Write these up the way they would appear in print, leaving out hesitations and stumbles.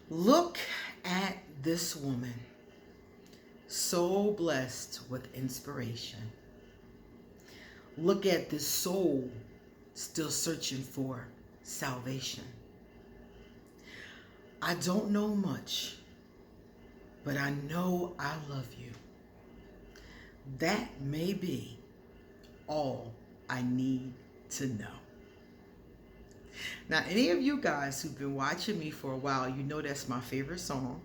Look at this woman, so blessed with inspiration. Look at this soul still searching for salvation. I don't know much, but I know I love you. That may be all I need to know. Now, any of you guys who've been watching me for a while, you know that's my favorite song.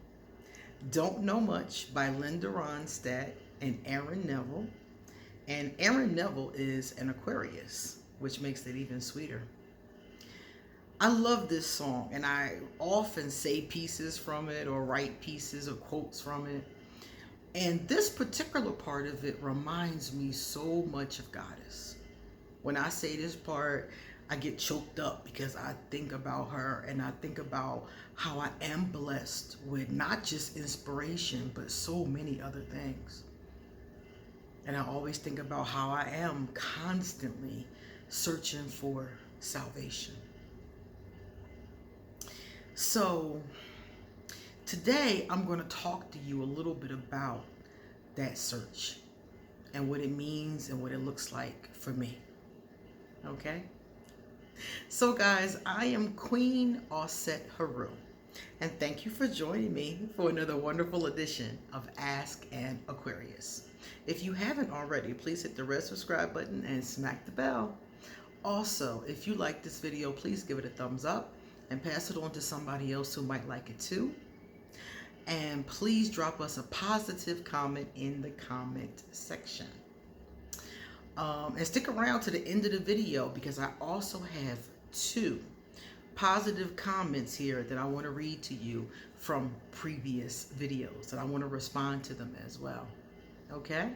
Don't Know Much by Linda Ronstadt and Aaron Neville. And Aaron Neville is an Aquarius, which makes it even sweeter. I love this song, and I often say pieces from it or write pieces or quotes from it. And this particular part of it reminds me so much of Goddess. When I say this part, I get choked up because I think about her and I think about how I am blessed with not just inspiration, but so many other things. And I always think about how I am constantly searching for salvation. So today I'm going to talk to you a little bit about that search and what it means and what it looks like for me. Okay? So guys, I am Queen Osset Haru, and thank you for joining me for another wonderful edition of Ask an Aquarius. If you haven't already, please hit the red subscribe button and smack the bell. Also, if you like this video, please give it a thumbs up and pass it on to somebody else who might like it too. And please drop us a positive comment in the comment section. And stick around to the end of the video because I also have 2 positive comments here that I want to read to you from previous videos, and I want to respond to them as well. Okay?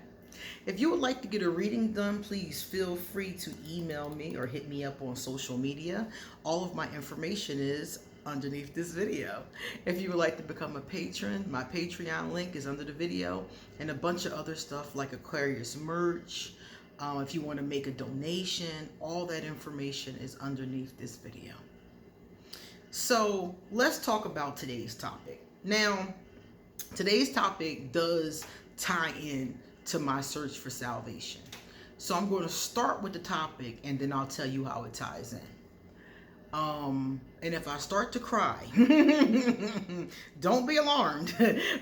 If you would like to get a reading done, please feel free to email me or hit me up on social media. All of my information is underneath this video. If you would like to become a patron, my Patreon link is under the video, and a bunch of other stuff like Aquarius merch. If you want to make a donation, all that information is underneath this video. So let's talk about today's topic. Now, today's topic does tie in to my search for salvation. So I'm going to start with the topic and then I'll tell you how it ties in. And if I start to cry, don't be alarmed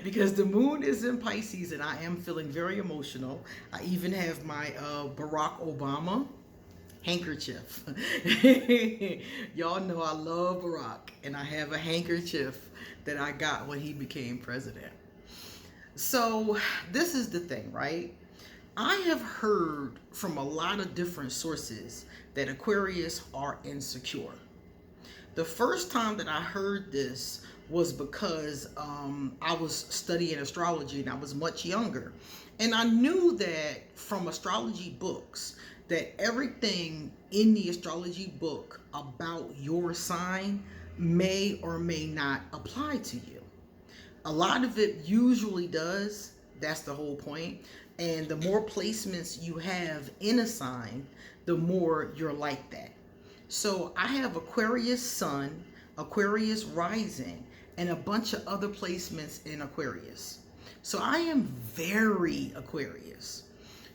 because the moon is in Pisces and I am feeling very emotional. I even have my Barack Obama handkerchief. Y'all know I love Barack, and I have a handkerchief that I got when he became president. So this is the thing, right? I have heard from a lot of different sources that Aquarius are insecure. The first time that I heard this was because I was studying astrology and I was much younger. And I knew that from astrology books that everything in the astrology book about your sign may or may not apply to you. A lot of it usually does. That's the whole point. And the more placements you have in a sign, the more you're like that. So I have Aquarius Sun, Aquarius Rising, and a bunch of other placements in Aquarius. So I am very Aquarius.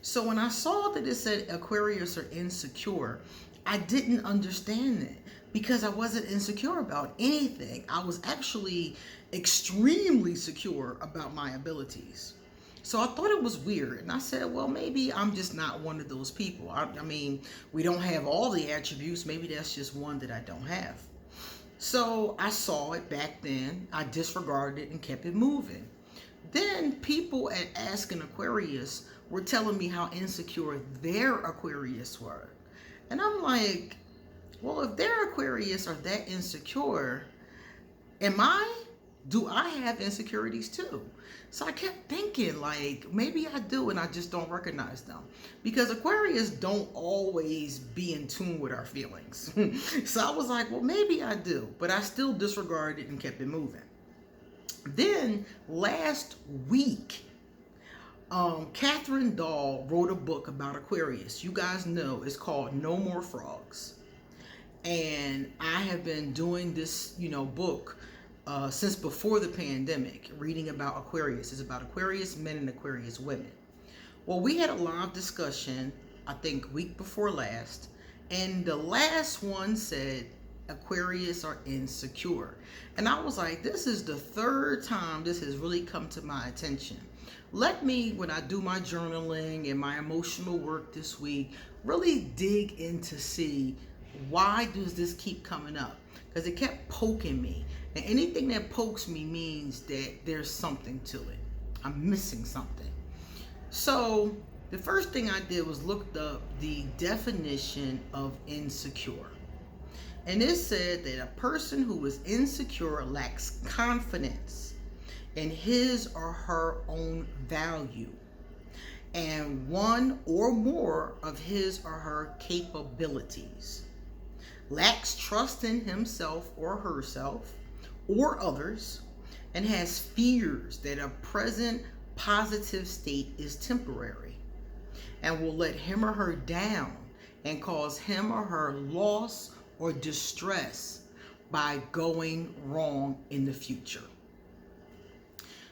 So when I saw that it said Aquarius are insecure, I didn't understand it because I wasn't insecure about anything. I was actually extremely secure about my abilities. So I thought it was weird, and I said, well, maybe I'm just not one of those people. I mean, we don't have all the attributes. Maybe that's just one that I don't have. So I saw it back then. I disregarded it and kept it moving. Then people at Ask an Aquarius were telling me how insecure their Aquarius were. And I'm like, well, if their Aquarius are that insecure, do I have insecurities too? So I kept thinking, like, maybe I do and I just don't recognize them. Because Aquarius don't always be in tune with our feelings. So I was like, well, maybe I do. But I still disregarded it and kept it moving. Then last week, Catherine Dahl wrote a book about Aquarius. You guys know it's called No More Frogs. And I have been doing this, book since before the pandemic, reading about Aquarius. It's about Aquarius men and Aquarius women. Well, we had a live discussion, I think week before last, and the last one said Aquarius are insecure. And I was like, this is the third time this has really come to my attention. Let me, when I do my journaling and my emotional work this week, really dig in to see why does this keep coming up? Because it kept poking me. And anything that pokes me means that there's something to it. I'm missing something. So the first thing I did was look up the definition of insecure. And it said that a person who is insecure lacks confidence in his or her own value and one or more of his or her capabilities, lacks trust in himself or herself or others, and has fears that a present positive state is temporary and will let him or her down and cause him or her loss or distress by going wrong in the future.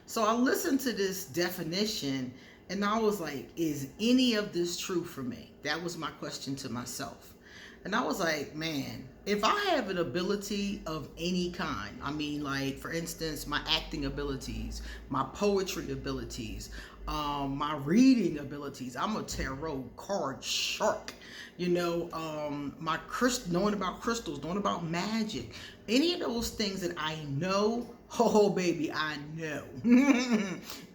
So I listened to this definition and I was like, is any of this true for me? That was my question to myself. And I was like, man, if I have an ability of any kind, I mean, like, for instance, my acting abilities, my poetry abilities, my reading abilities, I'm a tarot card shark, my knowing about crystals, knowing about magic, any of those things that I know, oh baby, I know.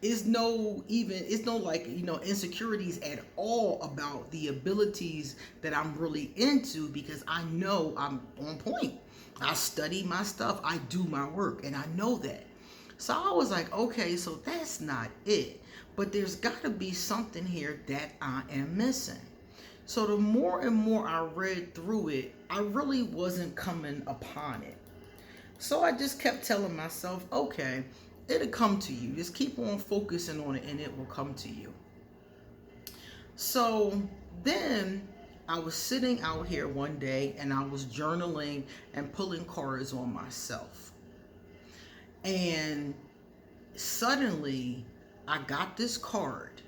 It's no insecurities at all about the abilities that I'm really into, because I know I'm on point. I study my stuff, I do my work, and I know that. So I was like, okay, so that's not it. But there's got to be something here that I am missing. So the more and more I read through it, I really wasn't coming upon it. So I just kept telling myself, okay, it'll come to you. Just keep on focusing on it and it will come to you. So then I was sitting out here one day and I was journaling and pulling cards on myself. And suddenly I got this card,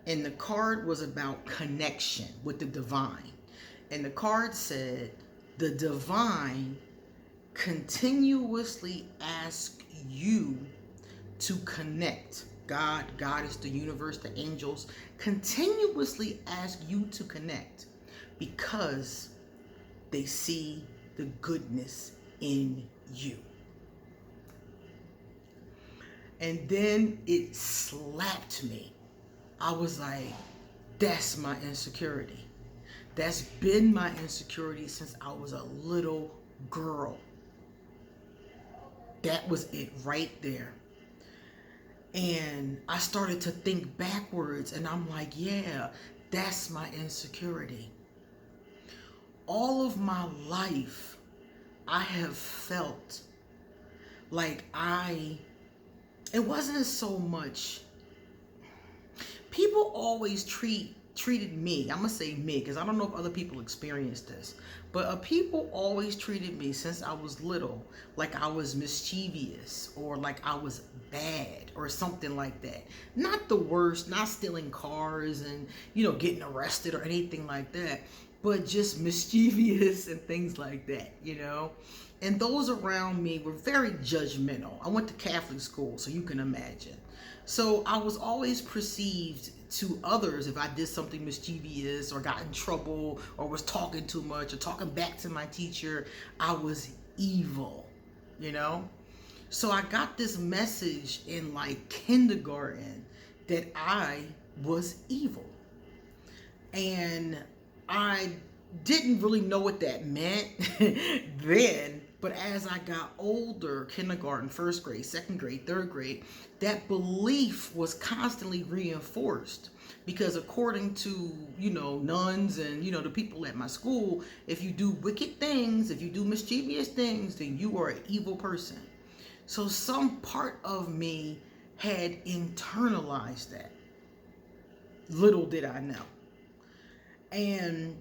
and the card was about connection with the divine. And the card said, the divine continuously ask you to connect. God is the universe, the angels continuously ask you to connect because they see the goodness in you. And then it slapped me. I was like, that's my insecurity. That's been my insecurity since I was a little girl. That was it right there. And I started to think backwards, and I'm like, yeah, that's my insecurity. All of my life, I have felt like it wasn't so much, people always treated me, I'm gonna say me, because I don't know if other people experienced this, but people always treated me since I was little like I was mischievous or like I was bad or something like that. Not the worst, not stealing cars and getting arrested or anything like that, but just mischievous and things like that, And those around me were very judgmental. I went to Catholic school, so you can imagine. So I was always perceived to others, if I did something mischievous or got in trouble or was talking too much or talking back to my teacher, I was evil, So I got this message in like kindergarten that I was evil. And I didn't really know what that meant then, but as I got older, kindergarten, first grade, second grade, third grade, that belief was constantly reinforced, because according to, nuns and, the people at my school, if you do wicked things, if you do mischievous things, then you are an evil person. So some part of me had internalized that. Little did I know. And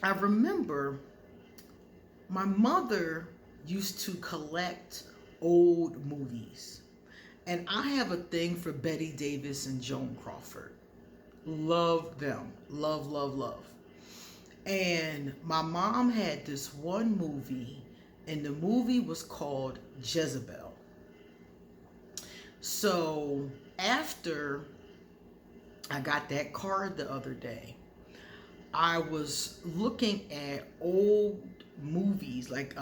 I remember my mother used to collect old movies. And I have a thing for Betty Davis and Joan Crawford. Love them. Love, love, love. And my mom had this one movie, and the movie was called Jezebel. So after I got that card the other day, I was looking at old movies, like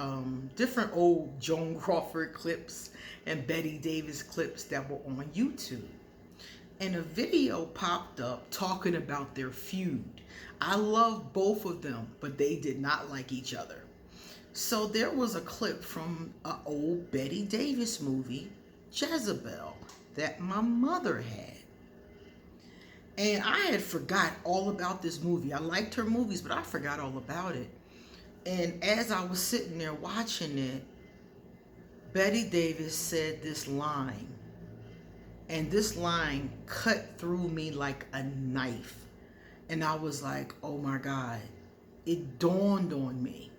different old Joan Crawford clips and Betty Davis clips that were on YouTube. And a video popped up talking about their feud. I love both of them, but they did not like each other. So there was a clip from an old Betty Davis movie, Jezebel, that my mother had. And I had forgot all about this movie. I liked her movies, but I forgot all about it. And as I was sitting there watching it, Betty Davis said this line. And this line cut through me like a knife. And I was like, oh my God. It dawned on me.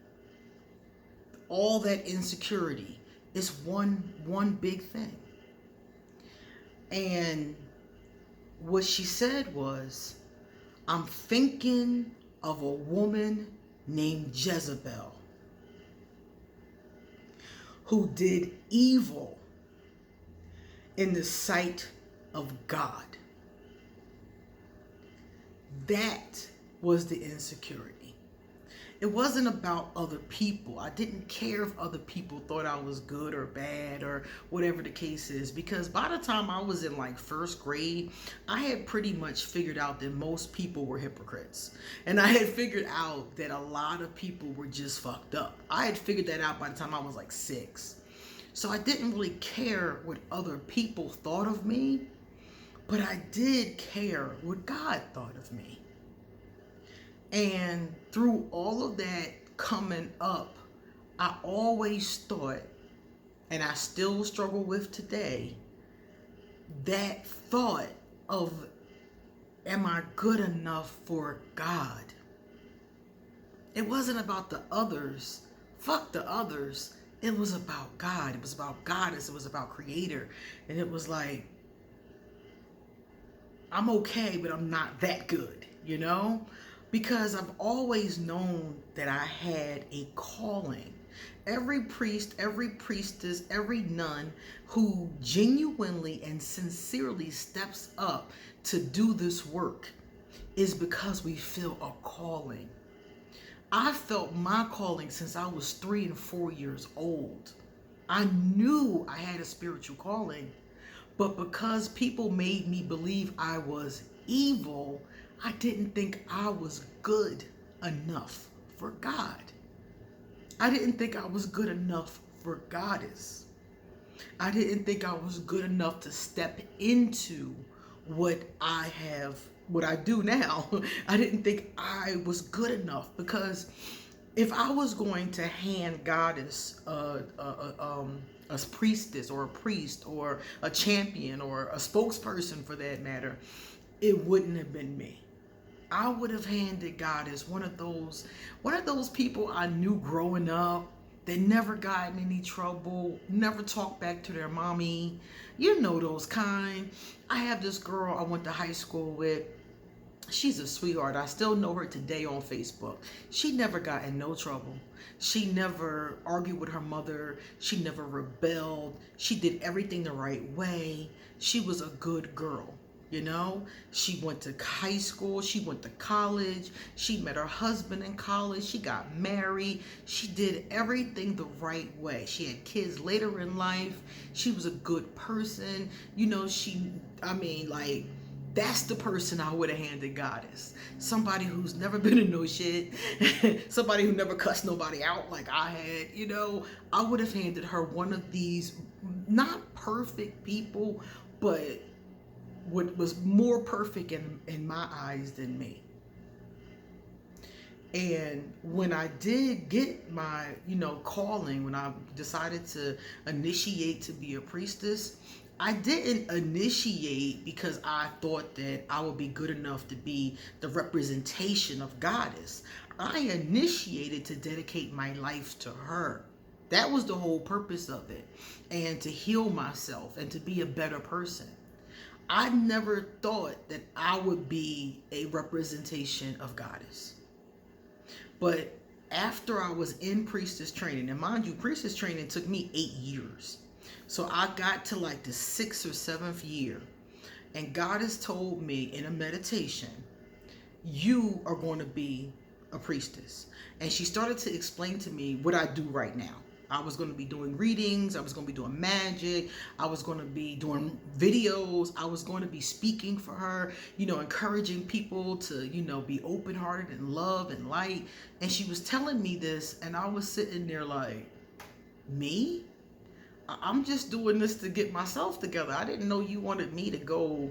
All that insecurity is one big thing. And what she said was, I'm thinking of a woman named Jezebel who did evil in the sight of God. That was the insecurity. It wasn't about other people. I didn't care if other people thought I was good or bad or whatever the case is, because by the time I was in like first grade, I had pretty much figured out that most people were hypocrites. And I had figured out that a lot of people were just fucked up. I had figured that out by the time I was like 6. So I didn't really care what other people thought of me, but I did care what God thought of me. And through all of that coming up, I always thought, and I still struggle with today, that thought of, am I good enough for God? It wasn't about the others. Fuck the others. It was about God. It was about Goddess. It was about Creator. And it was like, I'm okay, but I'm not that good, you know? Because I've always known that I had a calling. Every priest, every priestess, every nun who genuinely and sincerely steps up to do this work is because we feel a calling. I felt my calling since I was 3 and 4 years old. I knew I had a spiritual calling, but because people made me believe I was evil, I didn't think I was good enough for God. I didn't think I was good enough for Goddess. I didn't think I was good enough to step into what I do now. I didn't think I was good enough, because if I was going to hand Goddess a priestess or a priest or a champion or a spokesperson for that matter, it wouldn't have been me. I would have handed Goddess one of those people I knew growing up that never got in any trouble, never talked back to their mommy. You know those kind. I have this girl I went to high school with. She's a sweetheart. I still know her today on Facebook. She never got in no trouble. She never argued with her mother. She never rebelled. She did everything the right way. She was a good girl. You know, she went to high school, she went to college, she met her husband in college, she got married, she did everything the right way. She had kids later in life, she was a good person. You know, that's the person I would have handed Goddess. Somebody who's never been in no shit, somebody who never cussed nobody out like I had, you know. I would have handed her one of these not perfect people, but what was more perfect in my eyes than me. And when I did get my, calling, when I decided to initiate to be a priestess, I didn't initiate because I thought that I would be good enough to be the representation of Goddess. I initiated to dedicate my life to her. That was the whole purpose of it. And to heal myself and to be a better person. I never thought that I would be a representation of Goddess. But after I was in priestess training, and mind you, priestess training took me 8 years. So I got to like the 6th or 7th year. And Goddess told me in a meditation, you are going to be a priestess. And she started to explain to me what I do right now. I was going to be doing readings. I was going to be doing magic. I was going to be doing videos. I was going to be speaking for her, encouraging people to, be open-hearted and love and light. And she was telling me this, and I was sitting there like, me? I'm just doing this to get myself together. I didn't know you wanted me to go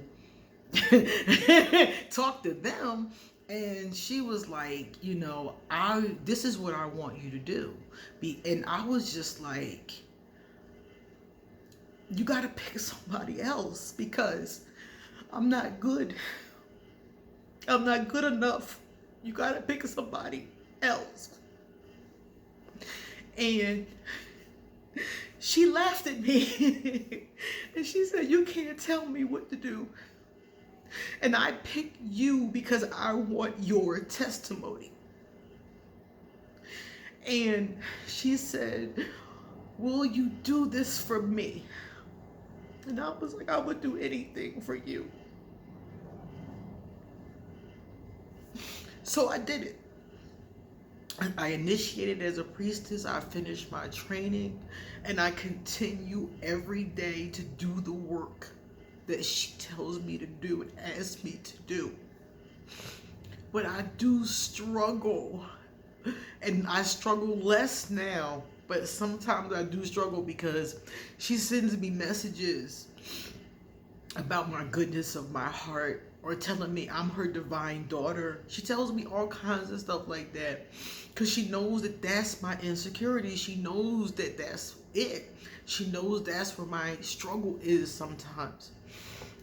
talk to them. And she was like, this is what I want you to do. And I was just like, you got to pick somebody else because I'm not good. I'm not good enough. You got to pick somebody else. And she laughed at me and she said, you can't tell me what to do. And I picked you because I want your testimony. And she said, will you do this for me? And I was like, I would do anything for you. So I did it. I initiated as a priestess. I finished my training. And I continue every day to do the work that she tells me to do and asks me to do. But I do struggle. And I struggle less now. But sometimes I do struggle because she sends me messages about my goodness of my heart or telling me I'm her divine daughter. She tells me all kinds of stuff like that because she knows that that's my insecurity. She knows that that's it. She knows that's where my struggle is sometimes.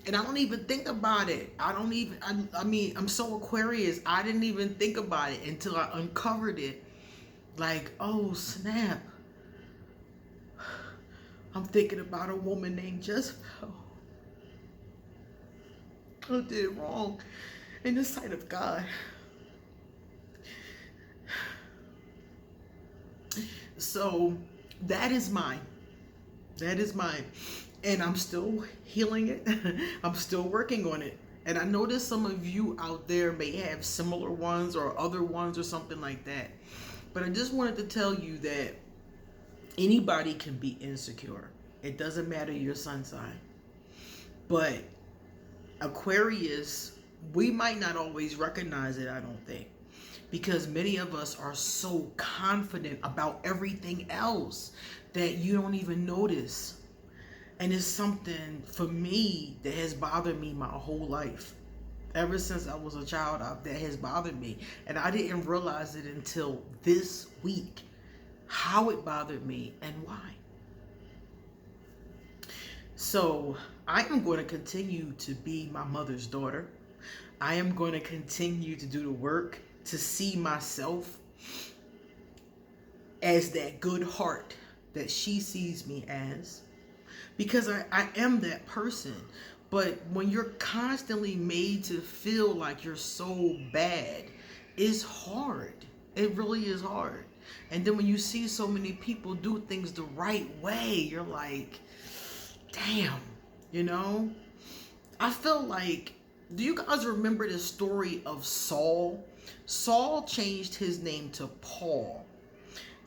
And I don't even think about it. I'm so Aquarius. I didn't even think about it until I uncovered it. Like, oh, snap. I'm thinking about a woman named Jezebel who did wrong in the sight of God. So that is mine. That is mine. And I'm still healing it. I'm still working on it. And I notice some of you out there may have similar ones or other ones or something like that. But I just wanted to tell you that anybody can be insecure. It doesn't matter your sun sign. But Aquarius, we might not always recognize it, I don't think. Because many of us are so confident about everything else that you don't even notice. And it's something for me that has bothered me my whole life. Ever since I was a child, that has bothered me. And I didn't realize it until this week, how it bothered me and why. So I am going to continue to be my mother's daughter. I am going to continue to do the work to see myself as that good heart that she sees me as. Because I am that person. But when you're constantly made to feel like you're so bad, it's hard. It really is hard. And then when you see so many people do things the right way, you're like, damn, I feel like, do you guys remember the story of Saul? Saul changed his name to Paul.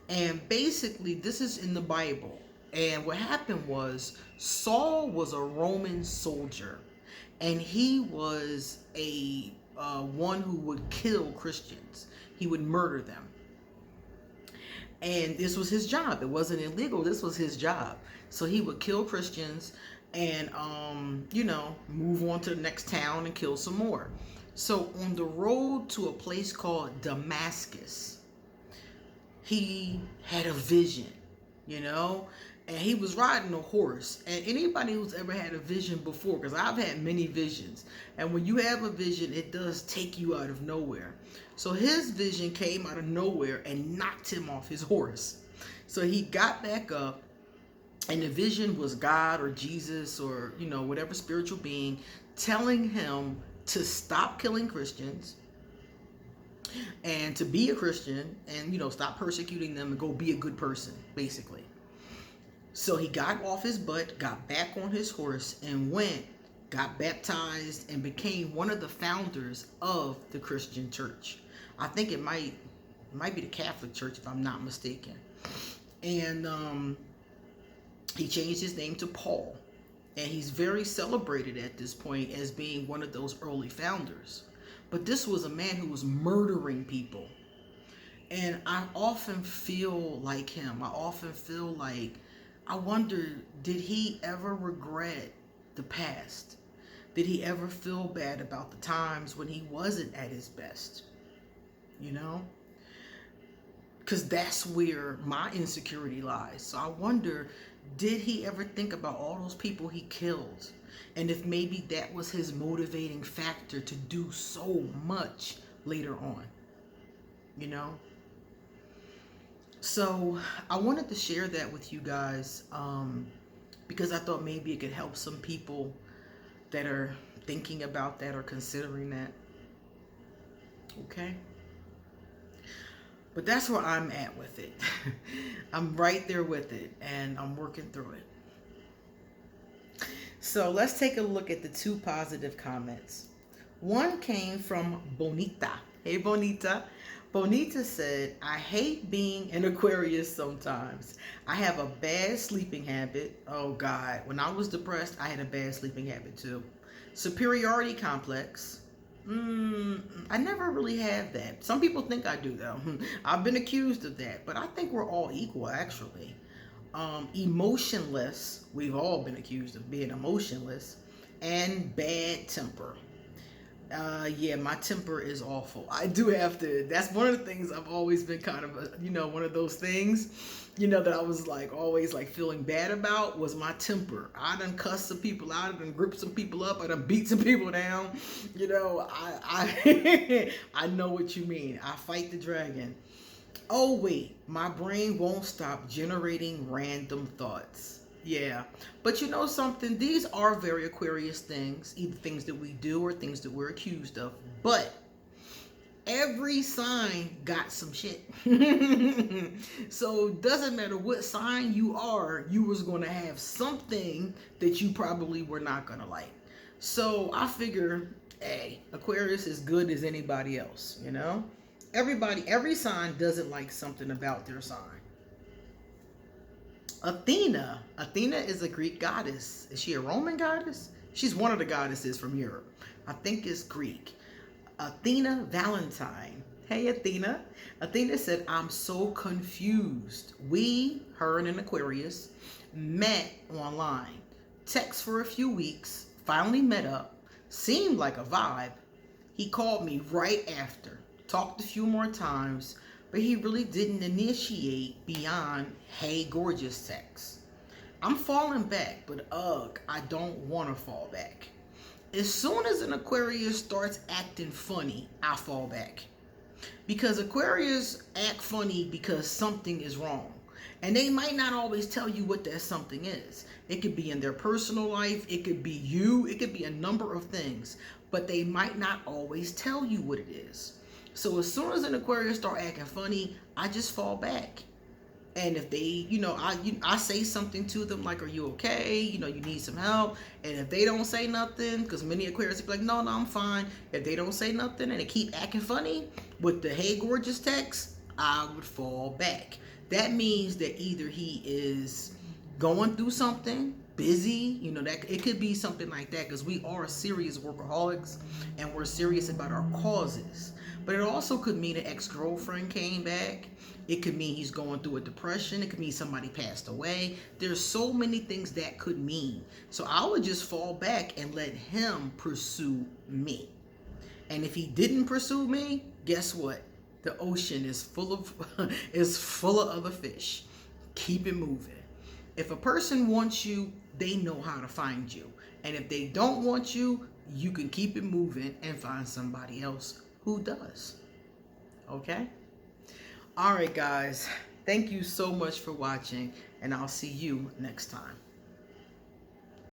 And basically, this is in the Bible. And what happened was, Saul was a Roman soldier, and he was a one who would kill Christians. He would murder them. And this was his job. It wasn't illegal. This was his job. So he would kill Christians and, move on to the next town and kill some more. So on the road to a place called Damascus, he had a vision, and he was riding a horse. And anybody who's ever had a vision before, because I've had many visions, and when you have a vision, it does take you out of nowhere. So his vision came out of nowhere and knocked him off his horse. So he got back up, and the vision was God or Jesus or, whatever spiritual being telling him to stop killing Christians and to be a Christian and, stop persecuting them and go be a good person, basically. So he got off his butt, got back on his horse, and got baptized, and became one of the founders of the Christian church. I think it might be the Catholic Church, if I'm not mistaken. And he changed his name to Paul. And he's very celebrated at this point as being one of those early founders. But this was a man who was murdering people. And I often feel like him. I often feel like, I wonder, did he ever regret the past? Did he ever feel bad about the times when he wasn't at his best? Because that's where my insecurity lies. So I wonder, did he ever think about all those people he killed? And if maybe that was his motivating factor to do so much later on, So I wanted to share that with you guys because I thought maybe it could help some people that are thinking about that or considering that. Okay? But that's where I'm at with it. I'm right there with it, and I'm working through it. So let's take a look at the 2 positive comments. One came from Bonita. Hey, Bonita. Bonita said, I hate being an Aquarius sometimes. I have a bad sleeping habit. Oh, God. When I was depressed, I had a bad sleeping habit, too. Superiority complex. I never really had that. Some people think I do, though. I've been accused of that, but I think we're all equal, actually. Emotionless. We've all been accused of being emotionless. And bad temper. Yeah, my temper is awful. I do have to. That's one of the things I've always been kind of, one of those things, that I was like always like feeling bad about was my temper. I done cussed some people out. I done gripped some people up. I done beat some people down. I I know what you mean. I fight the dragon. Oh, wait, my brain won't stop generating random thoughts. Yeah, but you know something? These are very Aquarius things, either things that we do or things that we're accused of. But every sign got some shit. So it doesn't matter what sign you are, you was going to have something that you probably were not going to like. So I figure, hey, Aquarius is good as anybody else, Every sign doesn't like something about their sign. Athena is a Greek goddess. Is she a Roman goddess? She's one of the goddesses from Europe. I think it's Greek. Athena Valentine. Hey, Athena. Athena said, I'm so confused. Her and an Aquarius, met online. Text for a few weeks. Finally met up. Seemed like a vibe. He called me right after. Talked a few more times. But he really didn't initiate beyond, hey, gorgeous text. I'm falling back, but I don't want to fall back. As soon as an Aquarius starts acting funny, I fall back. Because Aquarius act funny because something is wrong. And they might not always tell you what that something is. It could be in their personal life. It could be you. It could be a number of things. But they might not always tell you what it is. So as soon as an Aquarius start acting funny, I just fall back. And if they, I say something to them like, are you okay? You need some help. And if they don't say nothing, because many Aquarius be like, no, I'm fine. If they don't say nothing and they keep acting funny with the hey, gorgeous text, I would fall back. That means that either he is going through something, busy, that it could be something like that, because we are serious workaholics and we're serious about our causes. But it also could mean an ex-girlfriend came back. It could mean he's going through a depression. It could mean somebody passed away. There's so many things that could mean. So I would just fall back and let him pursue me. And if he didn't pursue me, guess what? The ocean is full of other fish. Keep it moving. If a person wants you, they know how to find you. And if they don't want you, you can keep it moving and find somebody else who does. Okay? All right, guys. Thank you so much for watching, and I'll see you next time.